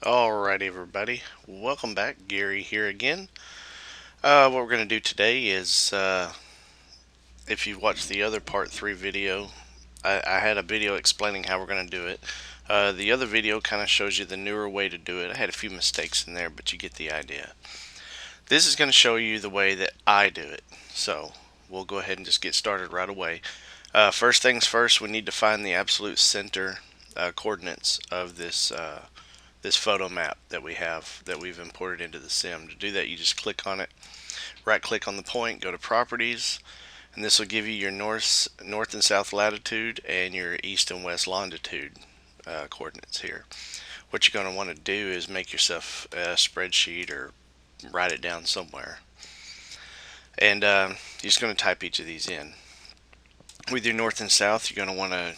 Alright everybody, welcome back. Gary here again. What we're going to do today is, if you've watched the other part 3 video, I had a video explaining how we're going to do it. The other video kind of shows you the newer way to do it. I had a few mistakes in there, but you get the idea. This is going to show you the way that I do it. So we'll go ahead and just get started right away. First things first, we need to find the absolute center coordinates of this photo map that we've imported into the sim. To do that, you just click on it, right click on the point, go to properties, and this will give you your north and south latitude and your east and west longitude coordinates here. What you're going to want to do is make yourself a spreadsheet or write it down somewhere, and you're just going to type each of these in. With your north and south, you're going to want to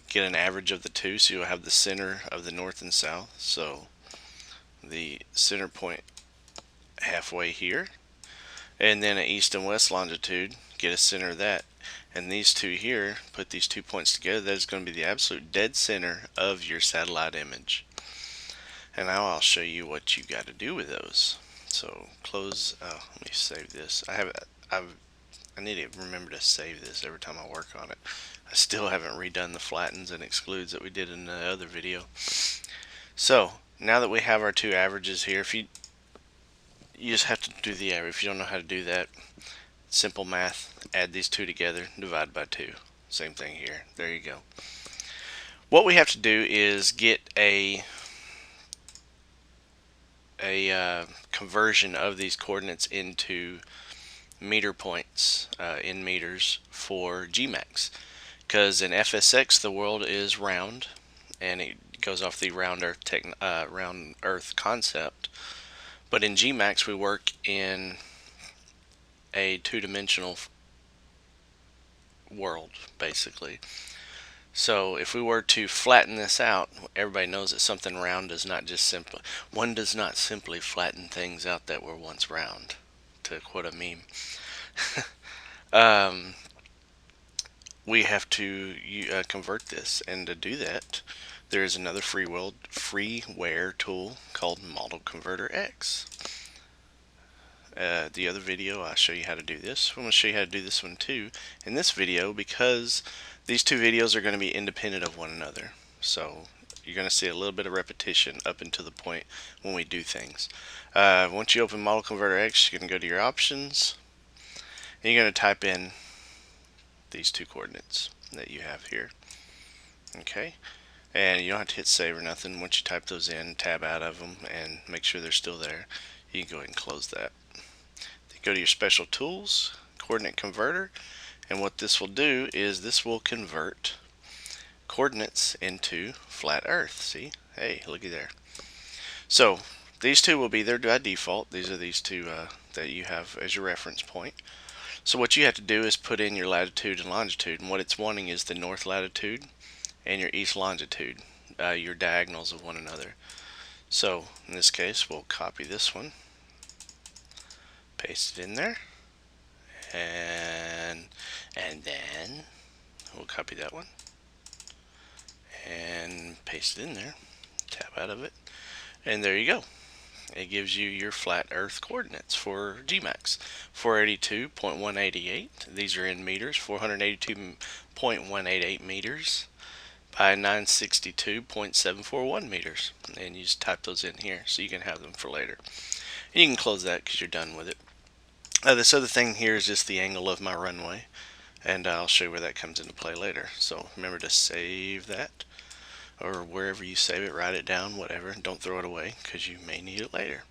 get an average of the two, so you'll have the center of the north and south. So the center point halfway here, and then an east and west longitude, get a center of that, and these two here, put these 2 points together, that is going to be the absolute dead center of your satellite image. And now I'll show you what you got to do with those. So close, let me save this. I need to remember to save this every time I work on it. I still haven't redone the flattens and excludes that we did in the other video. So now that we have our two averages here, if you just have to do the average. If you don't know how to do that, simple math, add these two together, divide by 2. Same thing here. There you go. What we have to do is get a conversion of these coordinates into meter points in meters for Gmax, because in FSX the world is round and it goes off the round Earth concept, but in Gmax we work in a two-dimensional world basically. So if we were to flatten this out, everybody knows that something round does not just simply, one does not simply flatten things out that were once round, to quote a meme. We have to convert this, and to do that there is another freeware tool called Model Converter X. The other video I'll show you how to do this. I'm going to show you how to do this one too in this video, because these two videos are going to be independent of one another. So you're going to see a little bit of repetition up until the point when we do things. Once you open Model Converter X, you're going to go to your options, and you're going to type in these two coordinates that you have here. Okay, and you don't have to hit save or nothing. Once you type those in, tab out of them and make sure they're still there, you can go ahead and close that. Go to your special tools, coordinate converter, and what this will do is this will convert coordinates into flat earth. See? Hey, looky there. So these two will be there by default. These are these two that you have as your reference point. So what you have to do is put in your latitude and longitude, and what it's wanting is the north latitude and your east longitude, your diagonals of one another. So in this case, we'll copy this one, paste it in there, and then we'll copy that one and paste it in there, tab out of it, and there you go. It gives you your flat earth coordinates for Gmax. 482.188, these are in meters, 482.188 meters by 962.741 meters, and you just type those in here so you can have them for later. And you can close that because you're done with it. This other thing here is just the angle of my runway, and I'll show you where that comes into play later. So remember to save that, or wherever you save it, write it down, whatever. Don't throw it away because you may need it later.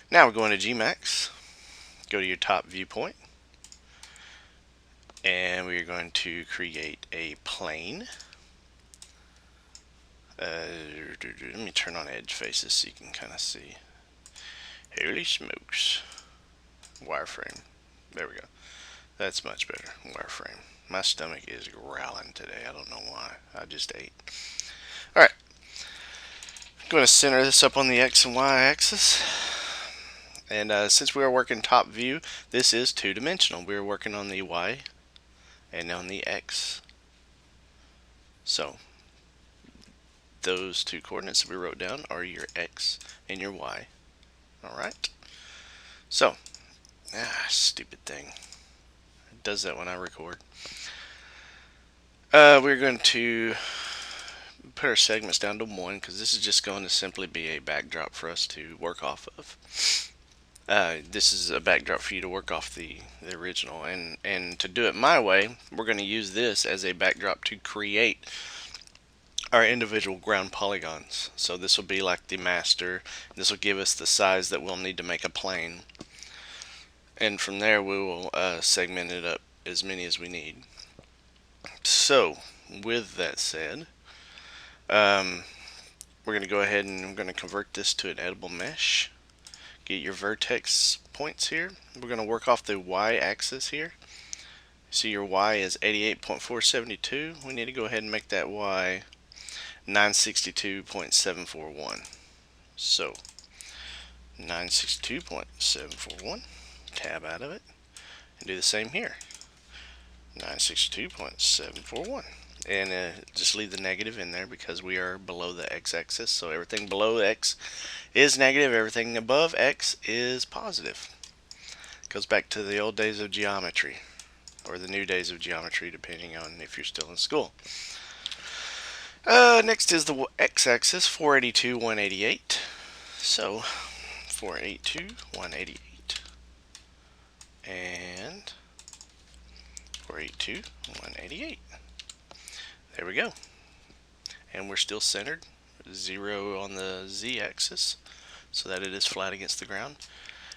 Now we're going to Gmax. Go to your top viewpoint, and we're going to create a plane. Let me turn on edge faces so you can kind of see. Holy smokes. Wireframe. There we go. That's much better. Wireframe. My stomach is growling today. I don't know why. I just ate. Alright. I'm going to center this up on the X and Y axis. And since we are working top view, this is two-dimensional. We're working on the Y and on the X. So those two coordinates that we wrote down are your X and your Y. Alright. So, stupid thing. It does that when I record. We're going to put our segments down to 1 because this is just going to simply be a backdrop for us to work off of. This is a backdrop for you to work off the original, and to do it my way, we're going to use this as a backdrop to create our individual ground polygons. So this will be like the master. This will give us the size that we'll need to make a plane, and from there we will segment it up as many as we need. So with that said, we're going to go ahead and I'm going to convert this to an editable mesh. Get your vertex points here. We're going to work off the y-axis here. So your y is 88.472. We need to go ahead and make that y 962.741. So 962.741, tab out of it, and do the same here. 962.741, and just leave the negative in there because we are below the x-axis, so everything below x is negative, everything above x is positive. Goes back to the old days of geometry, or the new days of geometry, depending on if you're still in school. Next is the x-axis, 482, 188. So 482, 188, and 482, 188. There we go. And we're still centered, 0 on the z-axis, so that it is flat against the ground.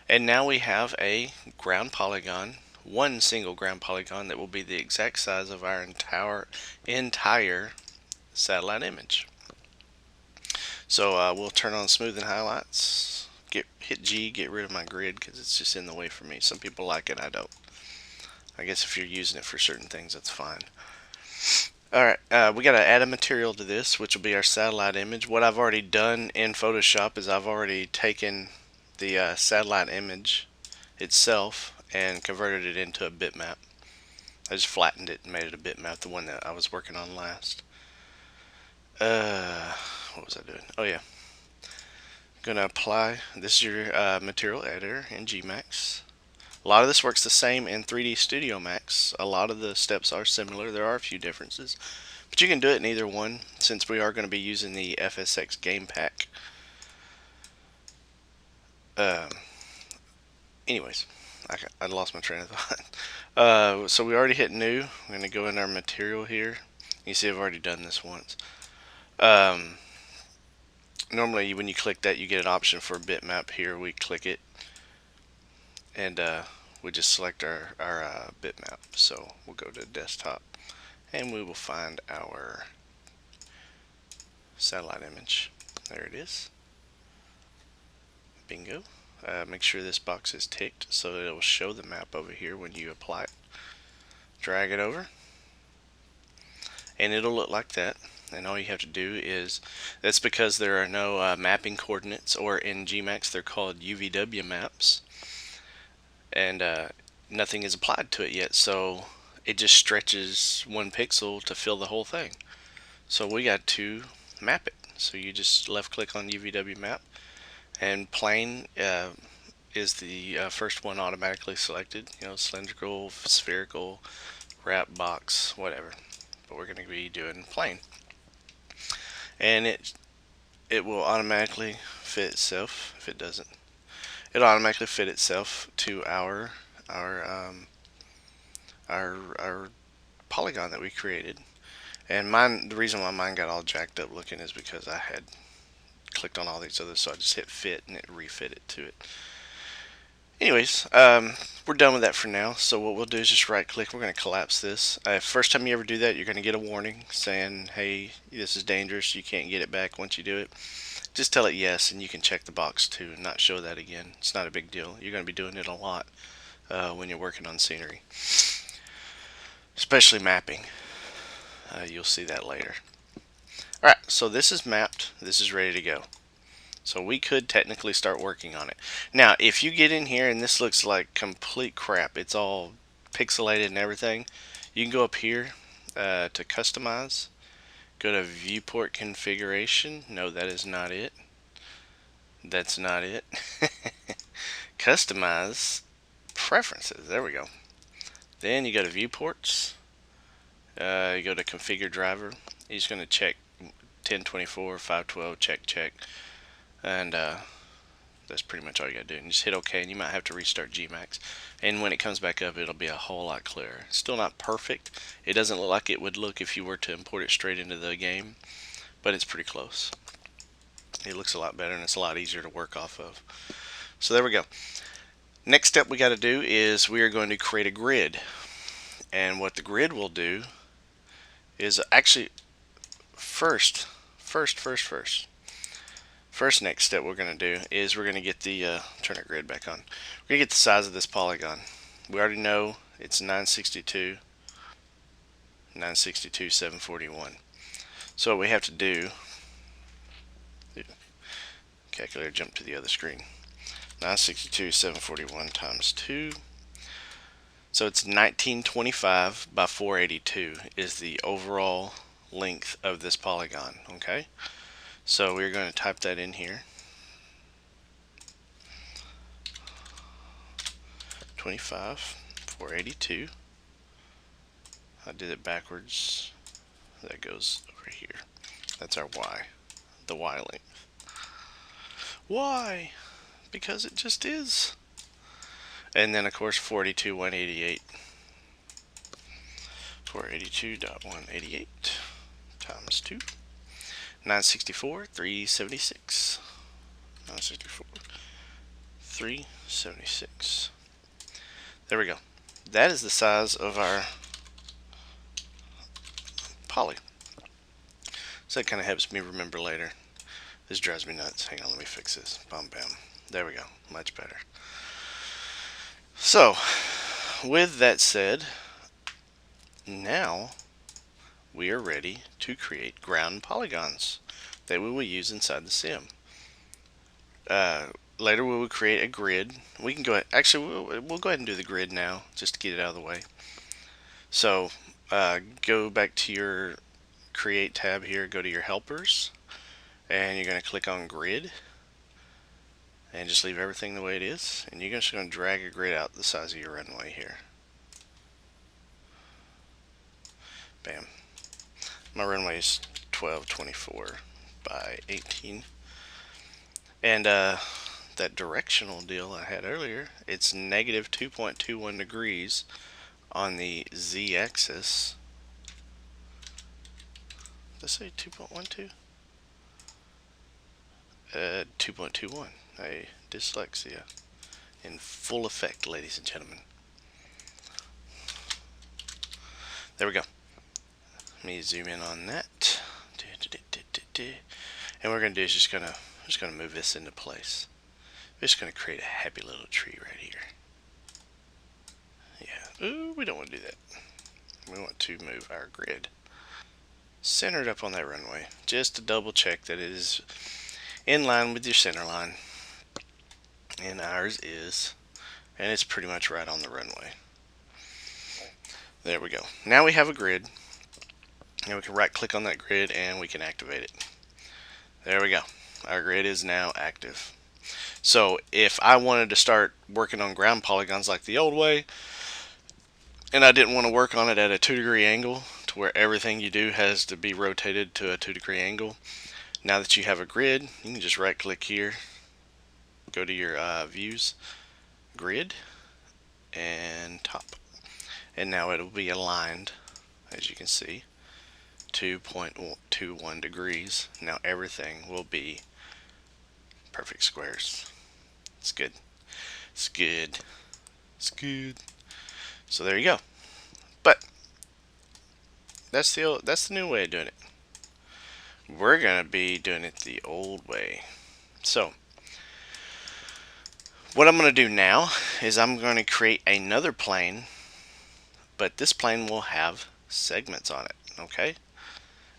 And now we have a ground polygon, one single ground polygon that will be the exact size of our entire satellite image. So we'll turn on smooth and highlights, hit G, get rid of my grid because it's just in the way for me. Some people like it, I don't. I guess if you're using it for certain things, that's fine. Alright, we got to add a material to this, which will be our satellite image. What I've already done in Photoshop is I've already taken the satellite image itself and converted it into a bitmap. I just flattened it and made it a bitmap, the one that I was working on last. What was I doing? Oh yeah. Gonna apply, this is your material editor in Gmax. A lot of this works the same in 3D Studio Max. A lot of the steps are similar. There are a few differences, but you can do it in either one since we are going to be using the FSX game pack. Anyways, I lost my train of thought. So we already hit new. I'm going to go in our material here. You see I've already done this once. Normally when you click that, you get an option for a bitmap. Here we click it, and we just select our bitmap. So we'll go to desktop, and we will find our satellite image. There it is. Bingo. Make sure this box is ticked so that it will show the map over here when you apply it. Drag it over, and it'll look like that. And all you have to do is, that's because there are no mapping coordinates, or in Gmax they're called UVW maps, and nothing is applied to it yet, so it just stretches 1 pixel to fill the whole thing. So we got to map it. So you just left click on UVW map, and plane is the first one automatically selected. You know, cylindrical, spherical, wrap, box, whatever. But we're going to be doing plane, and it will automatically fit itself. If it doesn't, it'll automatically fit itself to our polygon that we created. And mine, the reason why mine got all jacked up looking is because I had clicked on all these others, so I just hit fit and it refit it to it. Anyways, we're done with that for now. So what we'll do is just right click. We're going to collapse this. First time you ever do that, you're going to get a warning saying, hey, this is dangerous, you can't get it back once you do it. Just tell it yes, and you can check the box too and not show that again. It's not a big deal. You're going to be doing it a lot when you're working on scenery, especially mapping. You'll see that later. Alright, so this is mapped. This is ready to go. So we could technically start working on it. Now, if you get in here and this looks like complete crap, it's all pixelated and everything, you can go up here to customize, Go to viewport configuration. No, that is not it. That's not it. Customize preferences. There we go. Then you go to viewports. You go to configure driver. He's going to check 1024, 512, check. And that's pretty much all you got to do. And just hit OK, and you might have to restart Gmax. And when it comes back up, it'll be a whole lot clearer. Still not perfect. It doesn't look like it would look if you were to import it straight into the game, but it's pretty close. It looks a lot better, and it's a lot easier to work off of. So there we go. Next step we got to do is we are going to create a grid. And what the grid will do is actually first next step we're going to do is we're going to get the turn our grid back on. We're going to get the size of this polygon. We already know it's 962 741. So what we have to do, calculator jump to the other screen, 962 741 times 2. So it's 1925 by 482 is the overall length of this polygon. Okay, so we're going to type that in here. 25, 482. I did it backwards. That goes over here. That's our y, the y length. Why? Because it just is. And then of course 482, 188. 482.188 times 2. 964, 376. 964, 376. There we go. That is the size of our poly. So that kind of helps me remember later. This drives me nuts. Hang on, let me fix this. Bam, bam. There we go. Much better. So, with that said, now we are ready to create ground polygons that we will use inside the sim. Later we will create a grid. We can go ahead, actually we'll go ahead and do the grid now just to get it out of the way. So go back to your create tab here, go to your helpers, and you're going to click on grid and just leave everything the way it is, and you're just going to drag a grid out the size of your runway here. Bam. My runway is 1224 by 18, and that directional deal I had earlier, it's negative 2.21 degrees on the z-axis. Did I say 2.12? 2.21. A dyslexia in full effect, ladies and gentlemen. There we go. Let me zoom in on that. And what we're going to do is just going to move this into place. We're just going to create a happy little tree right here. Yeah. Ooh, we don't want to do that. We want to move our grid centered up on that runway, just to double check that it is in line with your center line. And ours is, and it's pretty much right on the runway. There we go. Now we have a grid, and we can right click on that grid and we can activate it. There we go. Our grid is now active. So if I wanted to start working on ground polygons like the old way, and I didn't want to work on it at a 2-degree angle to where everything you do has to be rotated to a 2-degree angle, now that you have a grid, you can just right click here, go to your views, grid, and top, and now it'll be aligned, as you can see, 2.21 degrees. Now everything will be perfect squares. It's good. It's good. It's good. So there you go. But that's the new way of doing it. We're gonna be doing it the old way. So what I'm gonna do now is I'm going to create another plane, but this plane will have segments on it. Okay,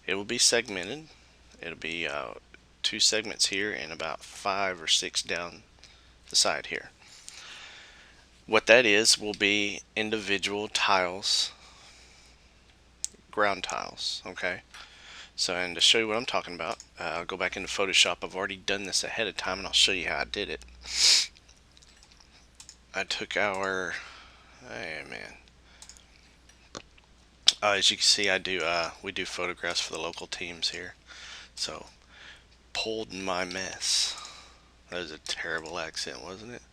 it will be segmented. It'll be 2 segments here and about 5 or 6 down the side here. What that is will be individual tiles, ground tiles. Okay, So, and to show you what I'm talking about, I'll go back into Photoshop. I've already done this ahead of time, and I'll show you how I did it. I took our, hey man, as you can see, we do photographs for the local teams here. So, pulled my mess. That was a terrible accent, wasn't it?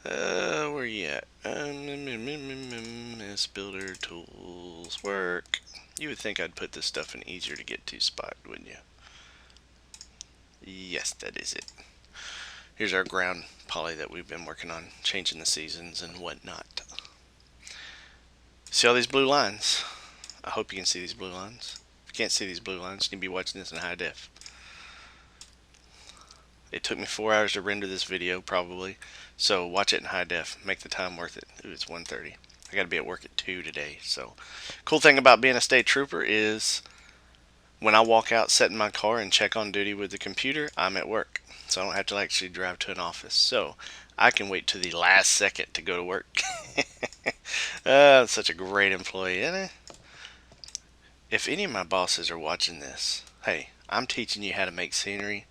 Where you at? Miss Builder Tools Work. You would think I'd put this stuff in easier to get to spot, wouldn't you? Yes, that is it. Here's our ground poly that we've been working on, changing the seasons and whatnot. See all these blue lines? I hope you can see these blue lines. If you can't see these blue lines, you need to be watching this in high def. It took me 4 hours to render this video, probably. So watch it in high def. Make the time worth it. Ooh, it's 1:30. I got to be at work at 2 today. So, cool thing about being a state trooper is when I walk out, sit in my car, and check on duty with the computer, I'm at work. So I don't have to actually drive to an office. So I can wait to the last second to go to work. Such a great employee, isn't it? If any of my bosses are watching this, hey, I'm teaching you how to make scenery.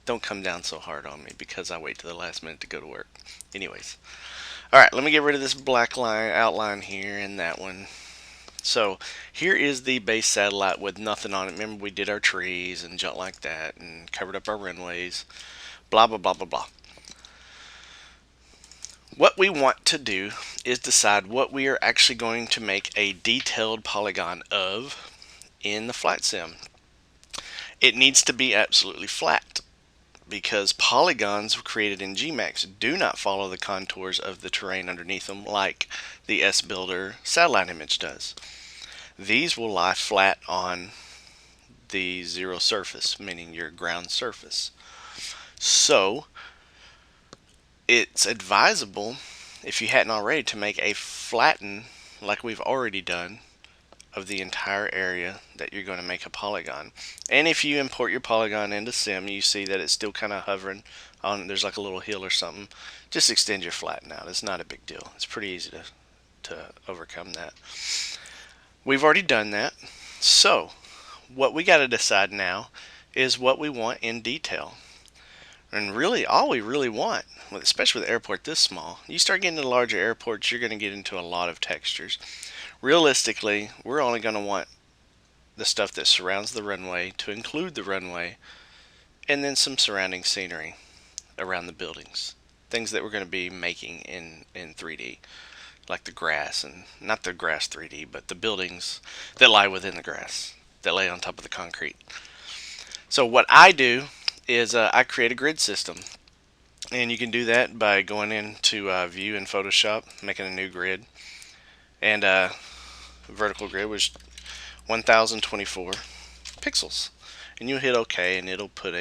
Don't come down so hard on me because I wait to the last minute to go to work. Anyways. Alright, let me get rid of this black line outline here and that one. So, here is the base satellite with nothing on it. Remember, we did our trees and junk like that and covered up our runways. Blah, blah, blah, blah, blah. What we want to do is decide what we are actually going to make a detailed polygon of in the flight sim. It needs to be absolutely flat, because polygons created in Gmax do not follow the contours of the terrain underneath them like the S-Builder satellite image does. These will lie flat on the zero surface, meaning your ground surface. So, it's advisable, if you hadn't already, to make a flatten, like we've already done, of the entire area that you're going to make a polygon. And if you import your polygon into Sim, you see that it's still kind of hovering on, there's like a little hill or something. Just extend your flatten out. It's not a big deal. It's pretty easy to overcome that. We've already done that. So what we got to decide now is what we want in detail. And really, all we really want, especially with an airport this small, you start getting into larger airports, you're going to get into a lot of textures. Realistically, we're only going to want the stuff that surrounds the runway to include the runway, and then some surrounding scenery around the buildings. Things that we're going to be making in 3D, like the grass, and not the grass 3D, but the buildings that lie within the grass, that lay on top of the concrete. So what I do is I create a grid system. And you can do that by going into View in Photoshop, making a new grid. And vertical grid was 1024 pixels. And you hit OK, and it'll put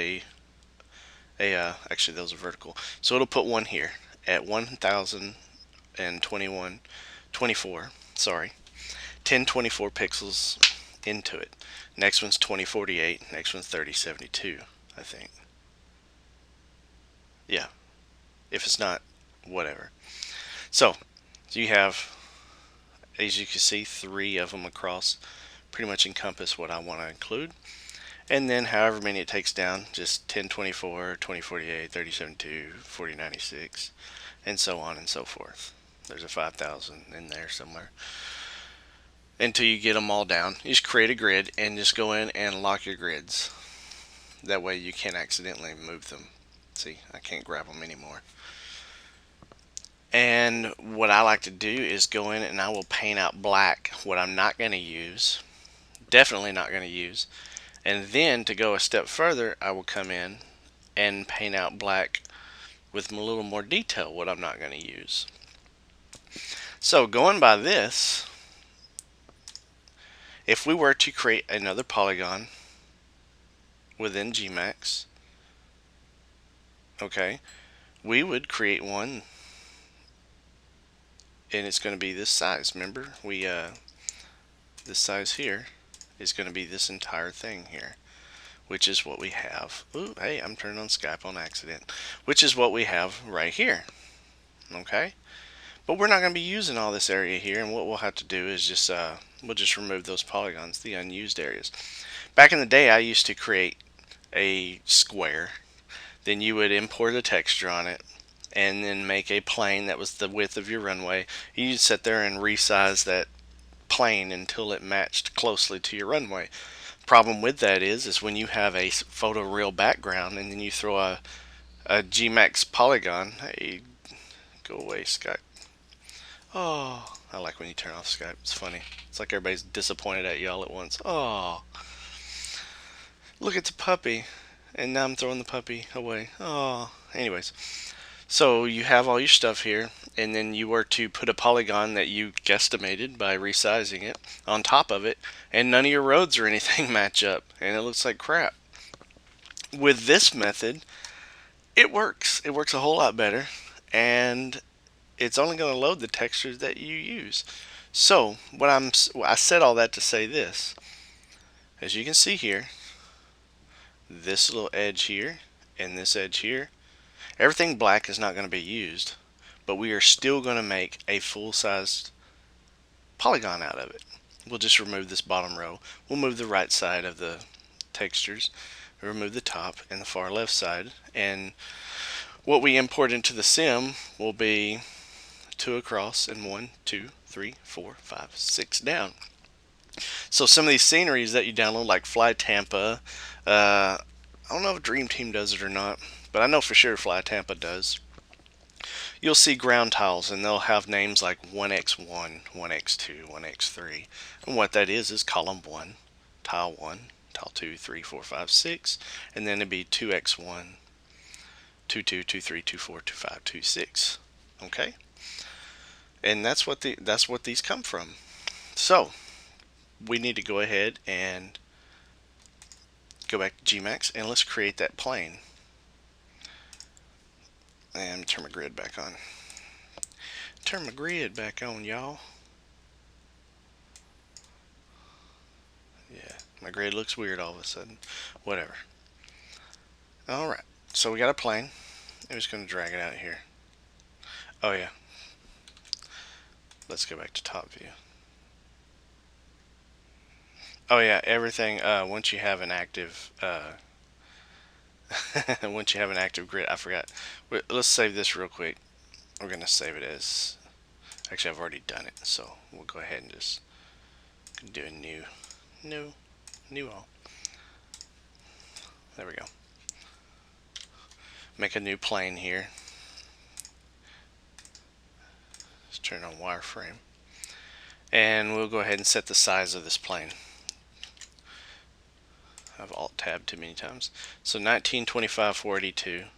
actually those are vertical. So it'll put one here at 1024 pixels into it. Next one's 2048, next one's 3072, I think. Yeah. If it's not, whatever. So you have, as you can see, 3 of them across, pretty much encompass what I want to include. And then however many it takes down, just 1024, 2048, 3072, 4096, and so on and so forth. There's a 5000 in there somewhere. Until you get them all down, you just create a grid and just go in and lock your grids. That way you can't accidentally move them. See, I can't grab them anymore. And what I like to do is go in and I will paint out black what I'm not going to use, definitely not going to use. And then to go a step further, I will come in and paint out black with a little more detail what I'm not going to use. So going by this, if we were to create another polygon within Gmax, okay, we would create one, and it's going to be this size. Remember, this size here is going to be this entire thing here, which is what we have. Ooh, hey, I'm turning on Skype on accident. Which is what we have right here. Okay, but we're not going to be using all this area here, and what we'll have to do is just we'll just remove those polygons, the unused areas. Back in the day, I used to create a square. Then you would import a texture on it, and then make a plane that was the width of your runway. You'd sit there and resize that plane until it matched closely to your runway. Problem with that is when you have a photoreal background and then you throw a Gmax polygon. Hey, go away, Skype. Oh, I like when you turn off Skype. It's funny. It's like everybody's disappointed at you all at once. Oh, look at the puppy. And now I'm throwing the puppy away. Oh, anyways. So you have all your stuff here, and then you were to put a polygon that you guesstimated by resizing it on top of it, and none of your roads or anything match up, and it looks like crap. With this method, it works. It works a whole lot better, and it's only going to load the textures that you use. So I said all that to say this. As you can see here, this little edge here and this edge here, everything black is not going to be used, but we are still going to make a full-sized polygon out of it. We'll just remove this bottom row. We'll move the right side of the textures, remove the top and the far left side, and what we import into the sim will be 2 across and 1, 2, 3, 4, 5, 6 down. So some of these sceneries that you download, like Fly Tampa, I don't know if Dream Team does it or not, but I know for sure Fly Tampa does. You'll see ground tiles, and they'll have names like 1x1, 1x2, 1x3. And what that is column 1, tile 1, tile 2, 3, 4, 5, 6, and then it'd be 2x1, 2, 2, 2, 3, 2, 4, 2, 5, 2, 6. Okay? And that's what these come from. So we need to go ahead and go back to Gmax, and let's create that plane. And turn my grid back on. Turn my grid back on, y'all. Yeah, my grid looks weird all of a sudden. Whatever. Alright, so we got a plane. I'm just going to drag it out here. Oh yeah. Let's go back to top view. Oh yeah, everything, once you have an active, once you have an active grid, I forgot. Let's save this real quick. We're going to save it as, actually I've already done it, so we'll go ahead and just do a new all. There we go. Make a new plane here. Let's turn on wireframe. And we'll go ahead and set the size of this plane. I've alt-tabbed too many times. So 1925/482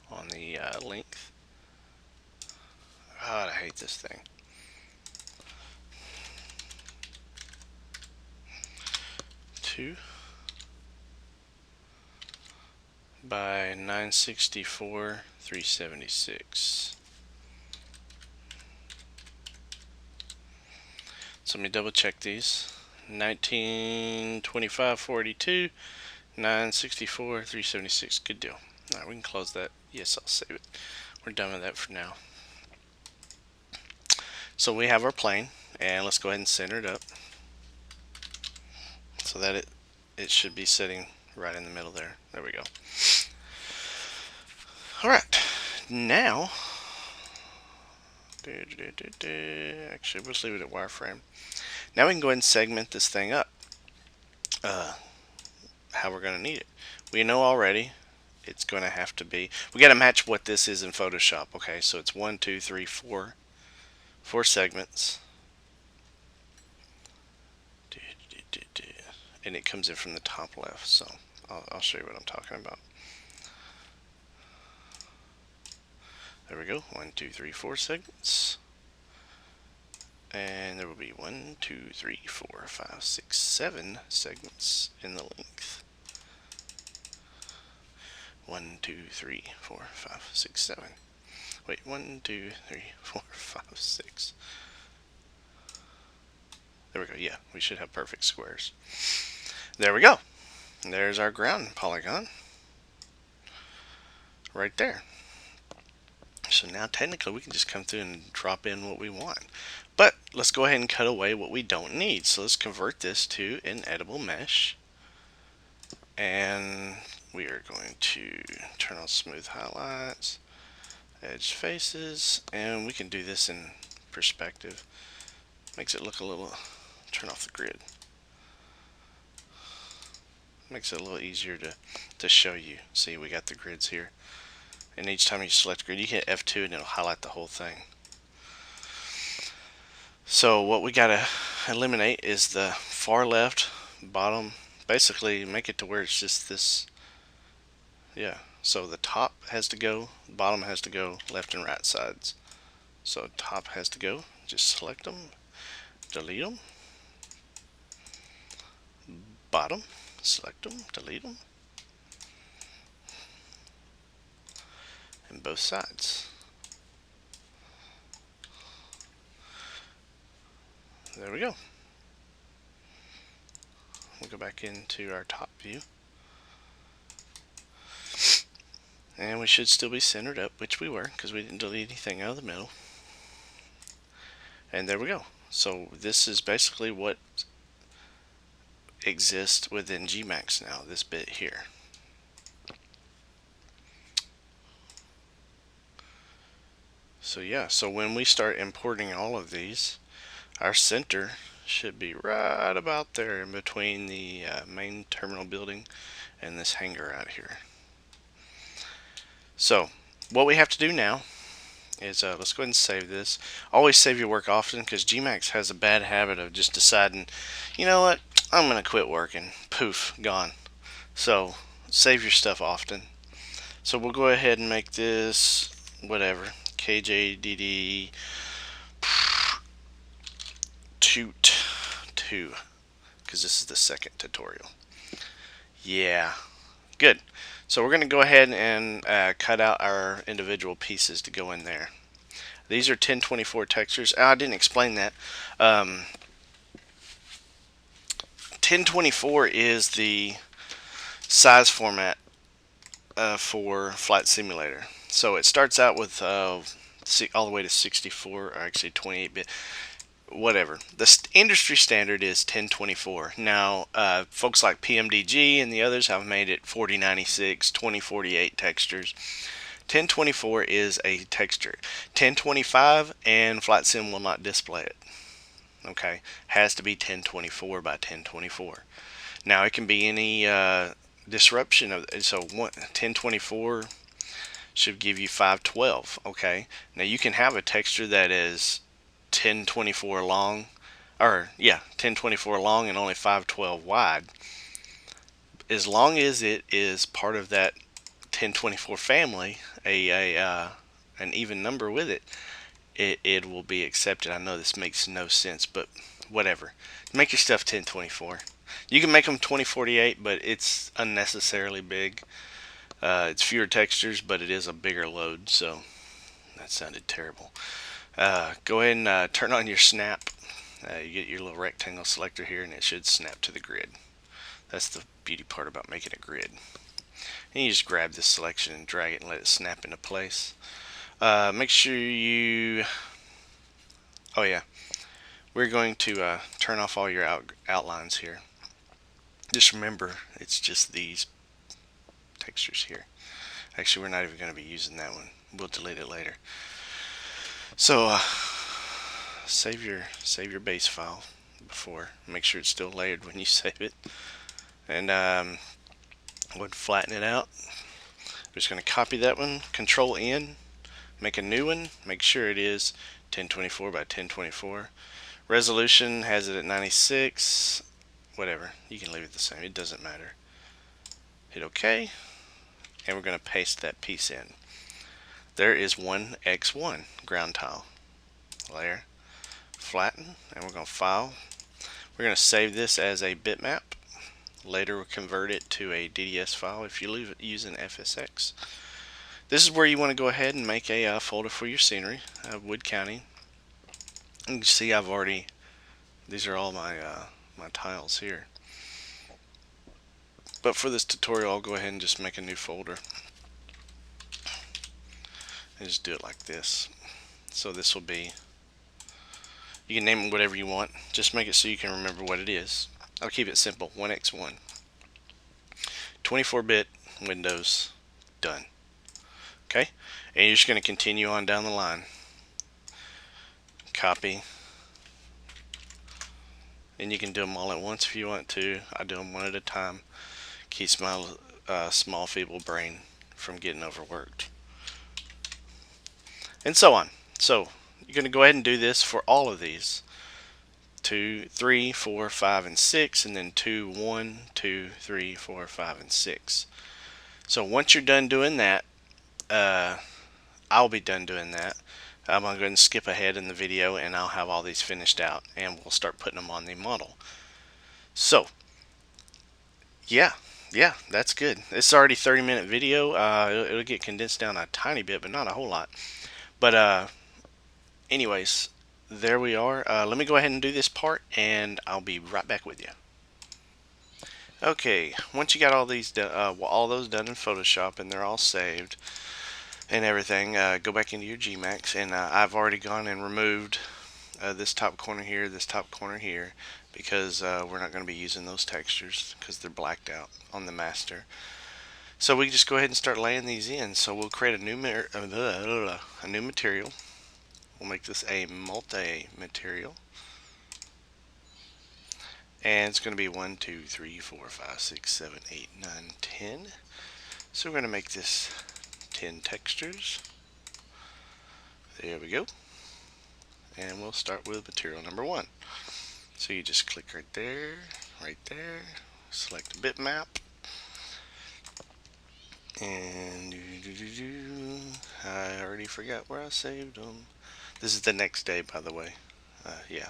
on the length. God, I hate this thing. Two by 964/376. So let me double check these. 1925/482, 964/376. Good deal. Alright, we can close that. Yes, I'll save it. We're done with that for now. So we have our plane, and let's go ahead and center it up so that it should be sitting right in the middle there. There we go. Alright, now actually let's leave it at wireframe. Now we can go ahead and segment this thing up. How we're going to need it. We know already it's going to have to be, we got to match what this is in Photoshop. Okay, so it's 1, 2, 3, 4 segments, and it comes in from the top left, so I'll show you what I'm talking about. There we go. 1, 2, 3, 4 segments. And there will be 1, 2, 3, 4, 5, 6, 7 segments in the length. 1, 2, 3, 4, 5, 6, 7. Wait, 1, 2, 3, 4, 5, 6. There we go. Yeah, we should have perfect squares. There we go. There's our ground polygon. Right there. So now technically we can just come through and drop in what we want. But let's go ahead and cut away what we don't need. So let's convert this to an editable mesh. and we are going to turn on smooth highlights, edge faces, and we can do this in perspective. Makes it look a little, turn off the grid. Makes it a little easier to show you. See, we got the grids here. And each time you select grid, you hit F2 and it'll highlight the whole thing. So what we gotta eliminate is the far left, bottom, basically make it to where it's just this, yeah. So the top has to go, bottom has to go, left and right sides. So top has to go, just select them, delete them, bottom, select them, delete them, and both sides. There we go. We'll go back into our top view. And we should still be centered up, which we were, because we didn't delete anything out of the middle. And there we go. So this is basically what exists within Gmax now, this bit here. So yeah, so when we start importing all of these, our center should be right about there in between the main terminal building and this hangar out here. So what we have to do now is let's go ahead and save this. Always save your work often, because Gmax has a bad habit of just deciding, you know what, I'm gonna quit working. Poof, gone. So save your stuff often. So we'll go ahead and make this whatever, KJDD toot 2, because this is the second tutorial. Yeah, good. So we're going to go ahead and cut out our individual pieces to go in there. These are 1024 textures. I didn't explain that. 1024 is the size format for Flight Simulator. So it starts out with all the way to 64, or actually 28-bit. Whatever. The industry standard is 1024. Now, folks like PMDG and the others have made it 4096, 2048 textures. 1024 is a texture. 1025 and Flight Sim will not display it. Okay, has to be 1024 by 1024. Now it can be any disruption of, so 1024 should give you 512. Okay, now you can have a texture that is 1024 long, or yeah, 1024 long and only 512 wide. As long as it is part of that 1024 family, an even number with it, it will be accepted. I know this makes no sense, but whatever. Make your stuff 1024. You can make them 2048, but it's unnecessarily big. It's fewer textures, but it is a bigger load, so that sounded terrible. Go ahead and turn on your snap. You get your little rectangle selector here, and it should snap to the grid. That's the beauty part about making a grid. And you just grab this selection and drag it and let it snap into place. Make sure you, oh yeah, we're going to turn off all your outlines here. Just remember, it's just these textures here. Actually, we're not even going to be using that one. We'll delete it later. So save your base file before. Make sure it's still layered when you save it, and I would flatten it out. I'm just going to copy that one, Control N, make a new one. Make sure it is 1024 by 1024. Resolution has it at 96. Whatever, you can leave it the same. It doesn't matter. Hit OK, and we're going to paste that piece in. There is 1x1 ground tile. Layer, flatten, and we're going to file. We're going to save this as a bitmap. Later we'll convert it to a DDS file if you leave it using FSX. This is where you want to go ahead and make a folder for your scenery, Wood County. You can see I've already, these are all my my tiles here. But for this tutorial, I'll go ahead and just make a new folder and just do it like this. So this will be, you can name it whatever you want. Just make it so you can remember what it is. I'll keep it simple, 1x1. 24-bit Windows, done. Okay, and you're just going to continue on down the line. Copy, and you can do them all at once if you want to. I do them one at a time. Keeps my small feeble brain from getting overworked, and so on. So you're going to go ahead and do this for all of these: 2, 3, 4, 5, and 6, and then 2, 1, 2, 3, 4, 5, and 6. So once you're done doing that, I'll be done doing that. I'm going to go ahead and skip ahead in the video, and I'll have all these finished out, and we'll start putting them on the model. So yeah, that's good. It's already 30-minute video. It'll get condensed down a tiny bit, but not a whole lot. But anyways, there we are. Let me go ahead and do this part, and I'll be right back with you. Okay, once you got all these all those done in Photoshop and they're all saved and everything, go back into your Gmax, and I've already gone and removed this top corner here, this top corner here, because we're not going to be using those textures because they're blacked out on the master. So we just go ahead and start laying these in. So we'll create a new material. We'll make this a multi-material. And it's going to be 1, 2, 3, 4, 5, 6, 7, 8, 9, 10. So we're going to make this 10 textures. There we go. And we'll start with material number 1. So you just click right there, select a bitmap. And I already forgot where I saved them. This is the next day, by the way. Yeah.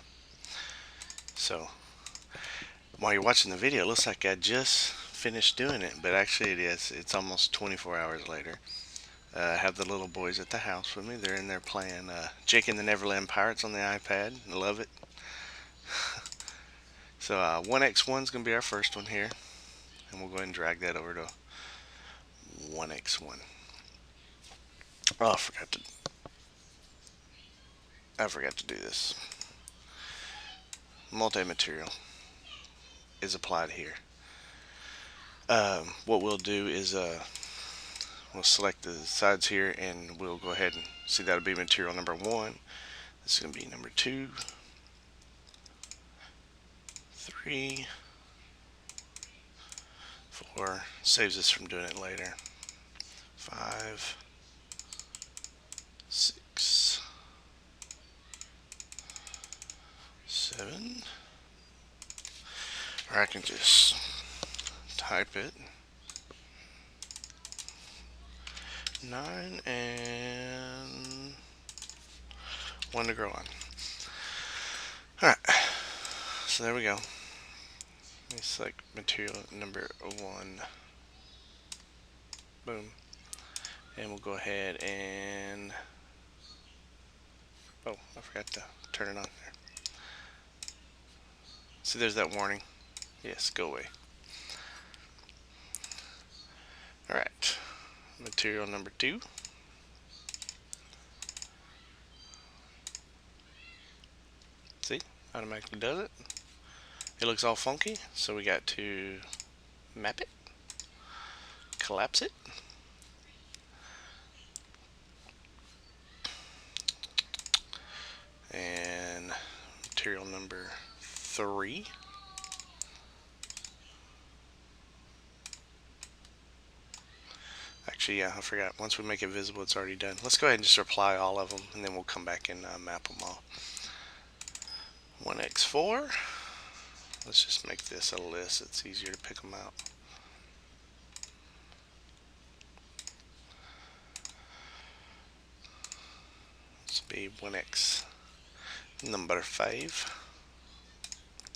So while you're watching the video, it looks like I just finished doing it, but actually it is. It's almost 24 hours later. I have the little boys at the house with me. They're in there playing Jake and the Neverland Pirates on the iPad. I love it. So 1x1 is going to be our first one here, and we'll go ahead and drag that over to 1x1. Oh, I forgot to do this. Multi-material is applied here. What we'll do is we'll select the sides here, and we'll go ahead and see that'll be material number 1. This is going to be number 2, 3, 4. Saves us from doing it later. 5, 6, 7. Or I can just type it. 9 and 1 to grow on. Alright, so there we go. Let me select material number 1. Boom. And we'll go ahead and... Oh, I forgot to turn it on there. See, there's that warning. Yes, go away. Alright, material number 2. See, automatically does it. It looks all funky, so we got to map it, collapse it, and material number 3. Actually, yeah, I forgot. Once we make it visible, it's already done. Let's go ahead and just apply all of them, and then we'll come back and map them all. 1x4. Let's just make this a list. It's easier to pick them out. This will be 1x number 5.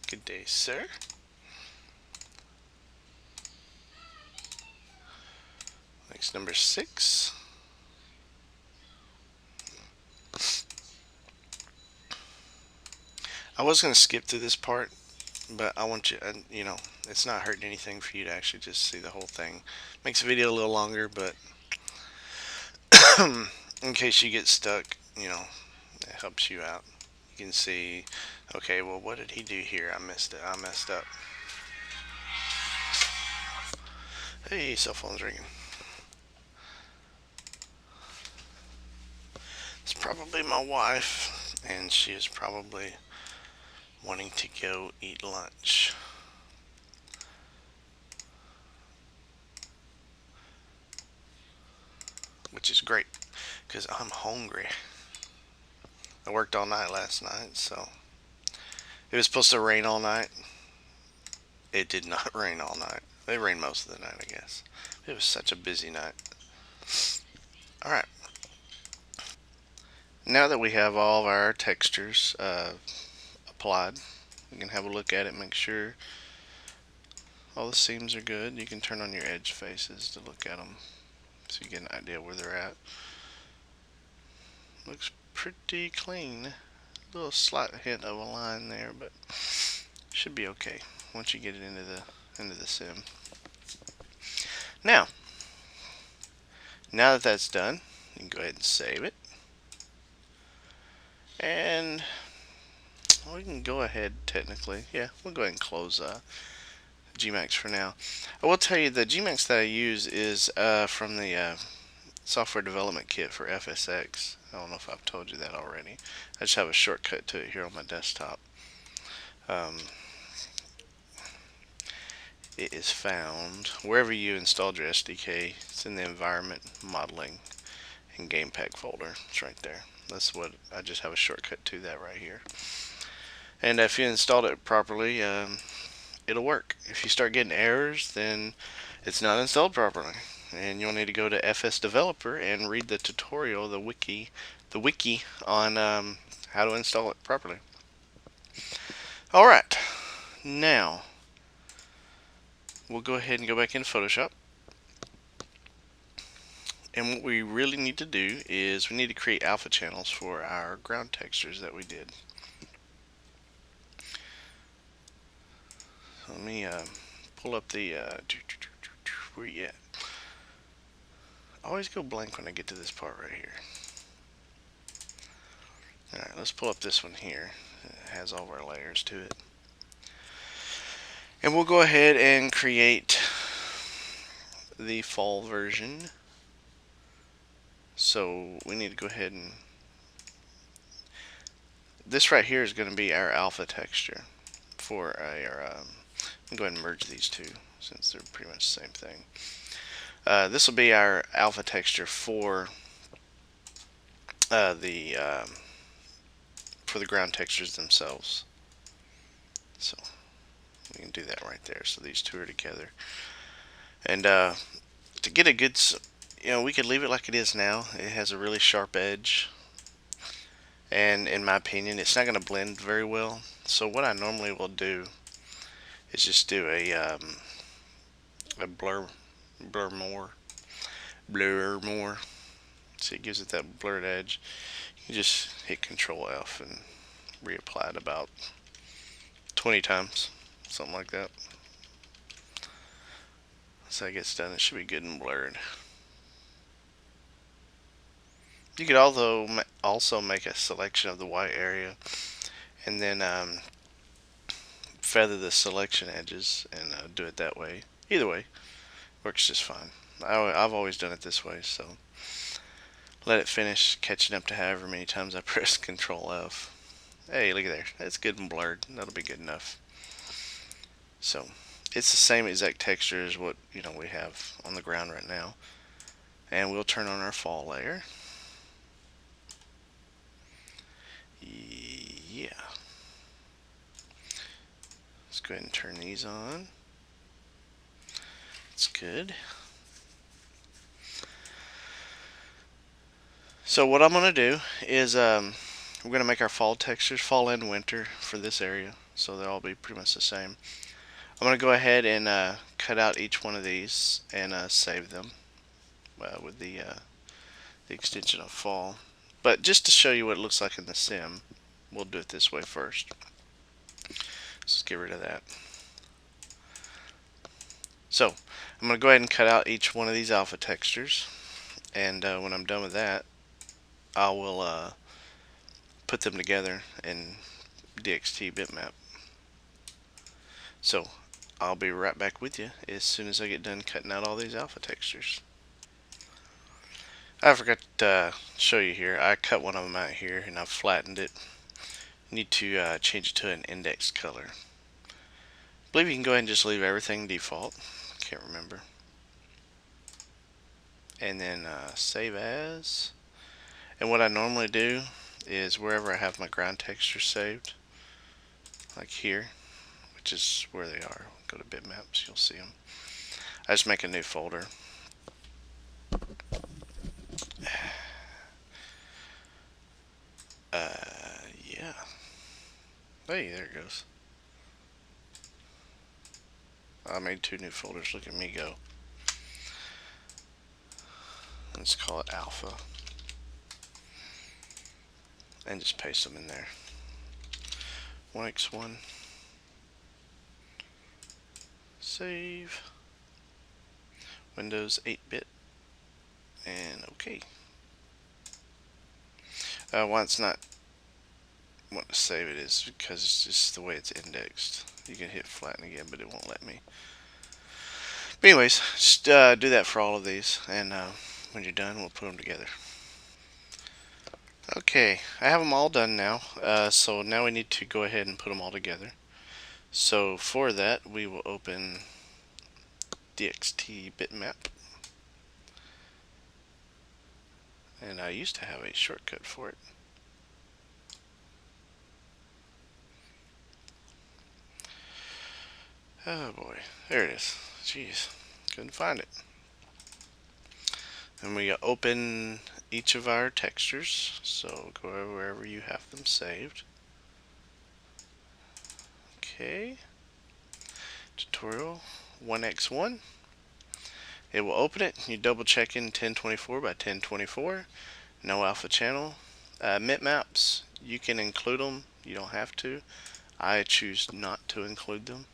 Good day, sir. Next, number 6. I was going to skip through this part, but I want you, you know, it's not hurting anything for you to actually just see the whole thing. Makes the video a little longer, but in case you get stuck, you know, it helps you out. You can see, okay, well, what did he do here? I messed up. Hey, cell phone's ringing. It's probably my wife, and she is probably wanting to go eat lunch. Which is great, because I'm hungry. I worked all night last night, so it was supposed to rain all night. It did not rain all night. It rained most of the night, I guess. It was such a busy night. Alright, now that we have all of our textures applied, you can have a look at it, make sure all the seams are good. You can turn on your edge faces to look at them so you get an idea where they're at. Looks pretty clean. A little slight hint of a line there, but should be okay once you get it into the sim. Now that that's done, you can go ahead and save it. And we can go ahead technically. Yeah, we'll go ahead and close Gmax for now. I will tell you the Gmax that I use is from the software development kit for FSX. I don't know if I've told you that already. I just have a shortcut to it here on my desktop. It is found wherever you installed your SDK. It's in the environment, modeling, and game pack folder. It's right there. That's what I just have a shortcut to that right here. And if you installed it properly, it'll work. If you start getting errors, then it's not installed properly, and you'll need to go to FS Developer and read the tutorial, the wiki on how to install it properly. All right, now we'll go ahead and go back into Photoshop. And what we really need to do is we need to create alpha channels for our ground textures that we did. So let me pull up the where you at? I always go blank when I get to this part right here. Alright, let's pull up this one here. It has all of our layers to it. And we'll go ahead and create the fall version. So we need to go ahead and this right here is going to be our alpha texture for our go ahead and merge these two since they're pretty much the same thing. This will be our alpha texture for the ground textures themselves. So we can do that right there. So these two are together. And to get a good, we could leave it like it is now. It has a really sharp edge. And in my opinion, it's not going to blend very well. So what I normally will do is just do a blur more. So it gives it that blurred edge. You just hit Control F and reapply it about 20 times, something like that. So that gets done. It should be good and blurred. You could also make a selection of the white area and then feather the selection edges and do it that way. Either way, works just fine. I've always done it this way, so let it finish catching up to however many times I press Control F. Hey, look at there. That's good and blurred. That'll be good enough. So it's the same exact texture as what we have on the ground right now. And we'll turn on our fall layer. Yeah. Let's go ahead and turn these on. It's good. So what I'm going to do is we're going to make our fall textures, fall and winter for this area. So they'll all be pretty much the same. I'm going to go ahead and cut out each one of these and save them with the extension of fall. But just to show you what it looks like in the sim, we'll do it this way first. Let's get rid of that. So I'm going to go ahead and cut out each one of these alpha textures, and when I'm done with that, I will put them together in DXT bitmap. So I'll be right back with you as soon as I get done cutting out all these alpha textures. I forgot to show you here. I cut one of them out here and I've flattened it. Need to change it to an index color. I believe you can go ahead and just leave everything default. Can't remember. And then save as. And what I normally do is wherever I have my ground texture saved, like here, which is where they are. Go to bitmaps, you'll see them. I just make a new folder. Yeah. Hey, there it goes. I made 2 new folders. Look at me go. Let's call it alpha. And just paste them in there. 1x1. Save. Windows 8-bit. And OK. Why it's not want to save it is because it's just the way it's indexed. You can hit flatten again, but it won't let me. But anyways, just do that for all of these, and when you're done, we'll put them together. Okay, I have them all done now, so now we need to go ahead and put them all together. So for that, we will open DXT bitmap, and I used to have a shortcut for it. Oh boy, there it is. Jeez, couldn't find it. And we open each of our textures, so go wherever you have them saved. Okay, tutorial 1x1. It will open it. You double check in 1024 by 1024. No alpha channel. Bitmaps, you can include them. You don't have to. I choose not to include them.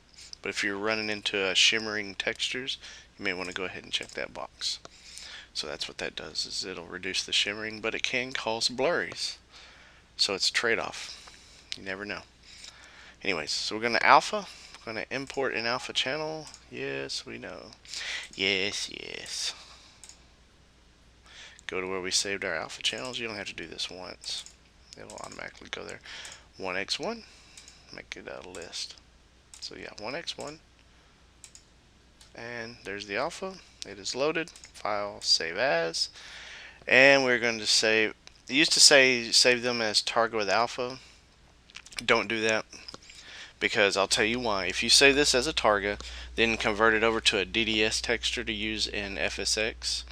But if you're running into shimmering textures, you may want to go ahead and check that box. So that's what that does, is it'll reduce the shimmering, but it can cause blurries. So it's a trade-off. You never know. Anyways, so we're going to alpha. We're going to import an alpha channel. Yes, we know. Yes, yes. Go to where we saved our alpha channels. You don't have to do this once. It'll automatically go there. 1x1. Make it a list. So yeah, 1x1. And there's the alpha. It is loaded. File, save as. And we're going to save. It used to say save them as target with alpha. Don't do that, because I'll tell you why. If you save this as a target, then convert it over to a DDS texture to use in FSX,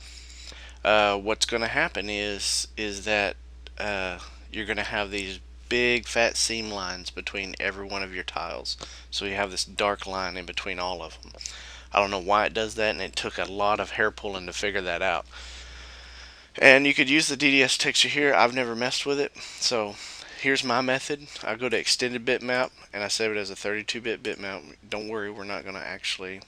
what's going to happen is that you're going to have these big fat seam lines between every one of your tiles. So you have this dark line in between all of them. I don't know why it does that, and it took a lot of hair pulling to figure that out. And you could use the DDS texture here. I've never messed with it, so here's my method. I go to extended bitmap and I save it as a 32-bit bitmap. Don't worry, we're not going to actually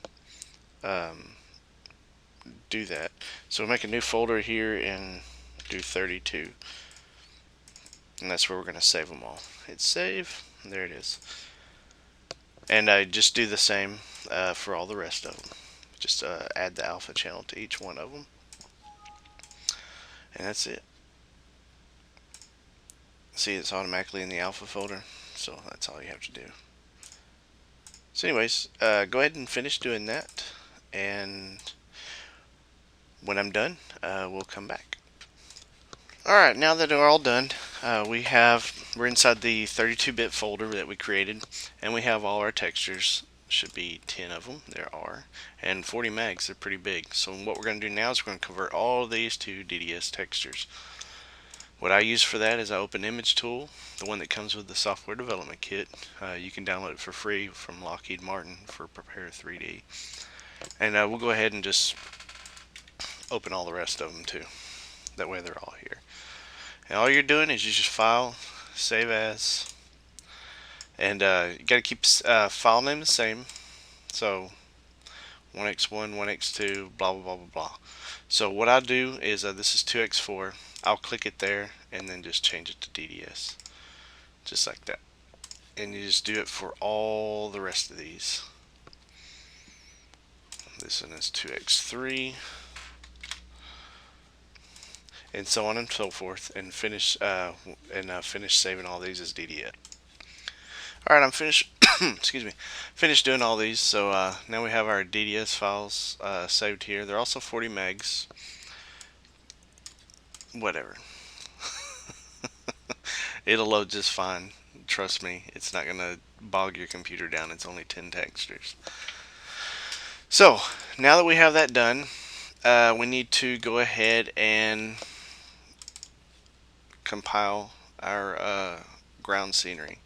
do that. So make a new folder here and do 32, and that's where we're going to save them all. Hit save, and there it is. And I just do the same for all the rest of them. Just add the alpha channel to each one of them, and that's it. See, it's automatically in the alpha folder, so that's all you have to do. So anyways, go ahead and finish doing that, and when I'm done, we'll come back. Alright, now that they're all done, we're inside the 32-bit folder that we created, and we have all our textures. Should be 10 of them. There are, and 40 megs. They're pretty big. So what we're going to do now is we're going to convert all of these to DDS textures. What I use for that is I open Image Tool, the one that comes with the software development kit. You can download it for free from Lockheed Martin for Prepare 3D. And we'll go ahead and just open all the rest of them too. That way they're all here. And all you're doing is you just file, save as, and you got to keep file name the same. So 1x1, 1x2, blah blah blah blah blah. So what I do is this is 2x4. I'll click it there and then just change it to DDS, just like that. And you just do it for all the rest of these. This one is 2x3, and so on and so forth, and finish saving all these as DDF. All right, I'm finished. Excuse me, finished doing all these. So now we have our DDS files saved here. They're also 40 megs. Whatever. It'll load just fine. Trust me, it's not gonna bog your computer down. It's only 10 textures. So now that we have that done, we need to go ahead and compile our ground scenery.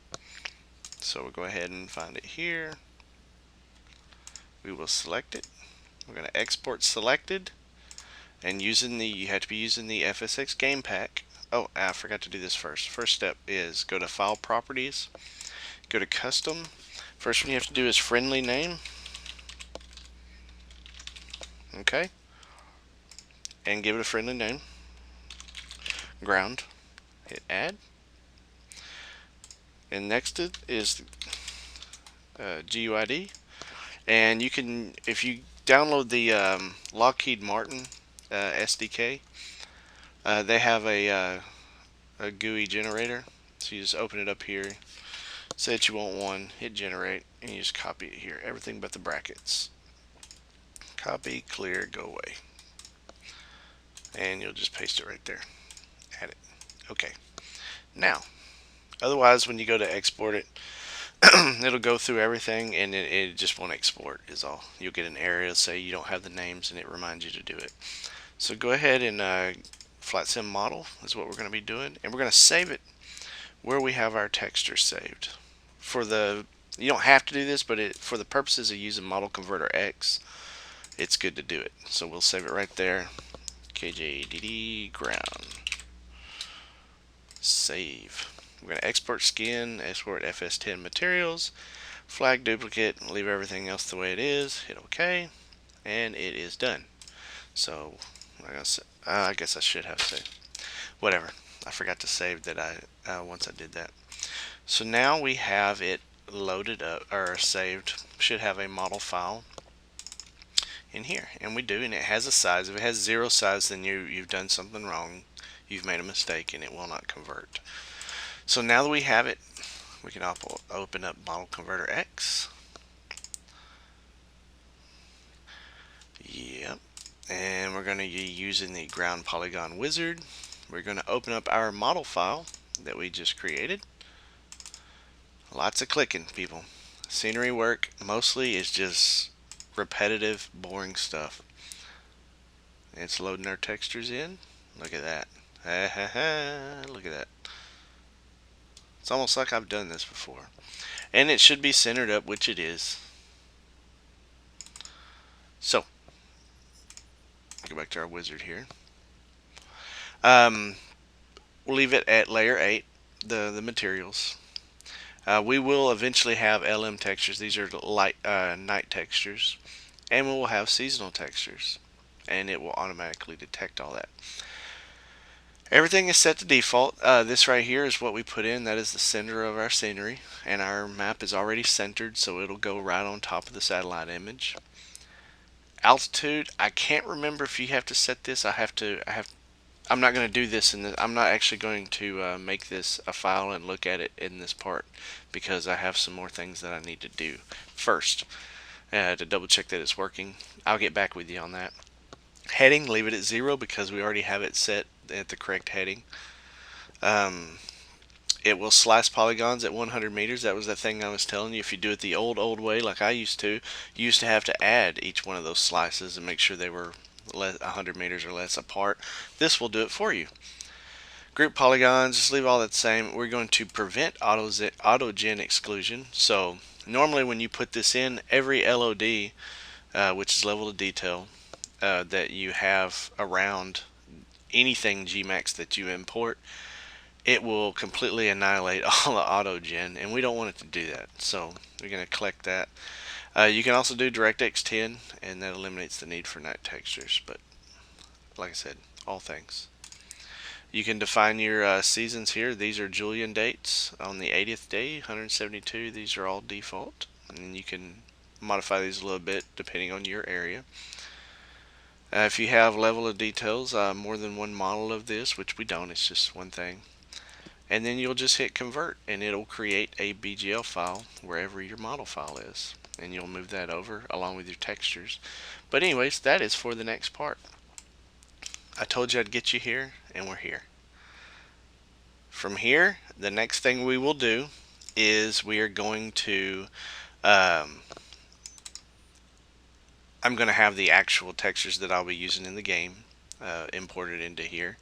So we'll go ahead and find it here. We will select it. We're going to export selected, and you have to be using the FSX game pack. Oh, I forgot to do this first. First step is go to File Properties, go to Custom. First one you have to do is friendly name. Okay, and give it a friendly name. Ground. Hit Add. And next is GUID. And you can, if you download the Lockheed Martin SDK, they have a GUI generator. So you just open it up here, say that you want one, hit generate, and you just copy it here. Everything but the brackets. Copy, clear, go away. And you'll just paste it right there. Add it. Okay. Now, otherwise when you go to export it, it'll go through everything and it just won't export is all. You'll get an error, it'll say you don't have the names, and it reminds you to do it. So go ahead and flat sim model is what we're going to be doing, and we're going to save it where we have our texture saved. You don't have to do this, but for the purposes of using Model Converter X, it's good to do it. So we'll save it right there. KJDD ground. Save. We're going to export skin, export FS10 materials, flag duplicate, leave everything else the way it is, hit OK, and it is done. So I guess I should have saved. Whatever. I forgot to save that once I did that. So now we have it loaded up or saved. Should have a model file in here, and we do, and it has a size. If it has 0 size, then you've done something wrong. You've made a mistake, and it will not convert. So now that we have it, we can open up Model Converter X. Yep. And we're going to be using the ground polygon wizard. We're going to open up our model file that we just created. Lots of clicking, people. Scenery work mostly is just repetitive, boring stuff. It's loading our textures in. Look at that. Look at that. It's almost like I've done this before. And it should be centered up, which it is. So, go back to our wizard here. We'll leave it at layer 8, the materials. We will eventually have LM textures. These are night textures. And we will have seasonal textures. And it will automatically detect all that. Everything is set to default. This right here is what we put in. That is the center of our scenery, and our map is already centered, so it'll go right on top of the satellite image. Altitude, I can't remember if you have to set this. I'm not going to do this I'm not actually going to make this a file and look at it in this part, because I have some more things that I need to do first to double check that it's working. I'll get back with you on that. Heading, leave it at 0 because we already have it set at the correct heading. It will slice polygons at 100 meters. That was the thing I was telling you. If you do it the old way, like I used to, you used to have to add each one of those slices and make sure they were 100 meters or less apart. This will do it for you. Group polygons, just leave all that the same. We're going to prevent autogen exclusion. So normally when you put this in, every LOD, which is level of detail, that you have around anything Gmax that you import, it will completely annihilate all the autogen, and we don't want it to do that. So we're going to collect that. You can also do DirectX 10, and that eliminates the need for night textures. But like I said, all things. You can define your seasons here. These are Julian dates on the 80th day, 172. These are all default, and you can modify these a little bit depending on your area. If you have level of details, more than one model of this, which we don't, it's just one thing. And then you'll just hit convert and it'll create a BGL file wherever your model file is. And you'll move that over along with your textures. But anyways, that is for the next part. I told you I'd get you here, and we're here. From here, the next thing we will do is we are going to I'm going to have the actual textures that I'll be using in the game imported into here.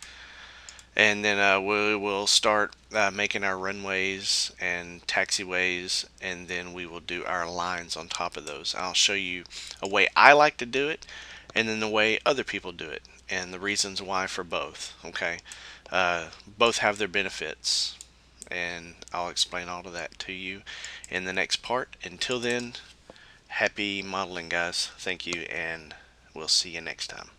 And then we will start making our runways and taxiways, and then we will do our lines on top of those. I'll show you a way I like to do it, and then the way other people do it, and the reasons why for both. Okay, both have their benefits, and I'll explain all of that to you in the next part. Until then, happy modeling, guys. Thank you, and we'll see you next time.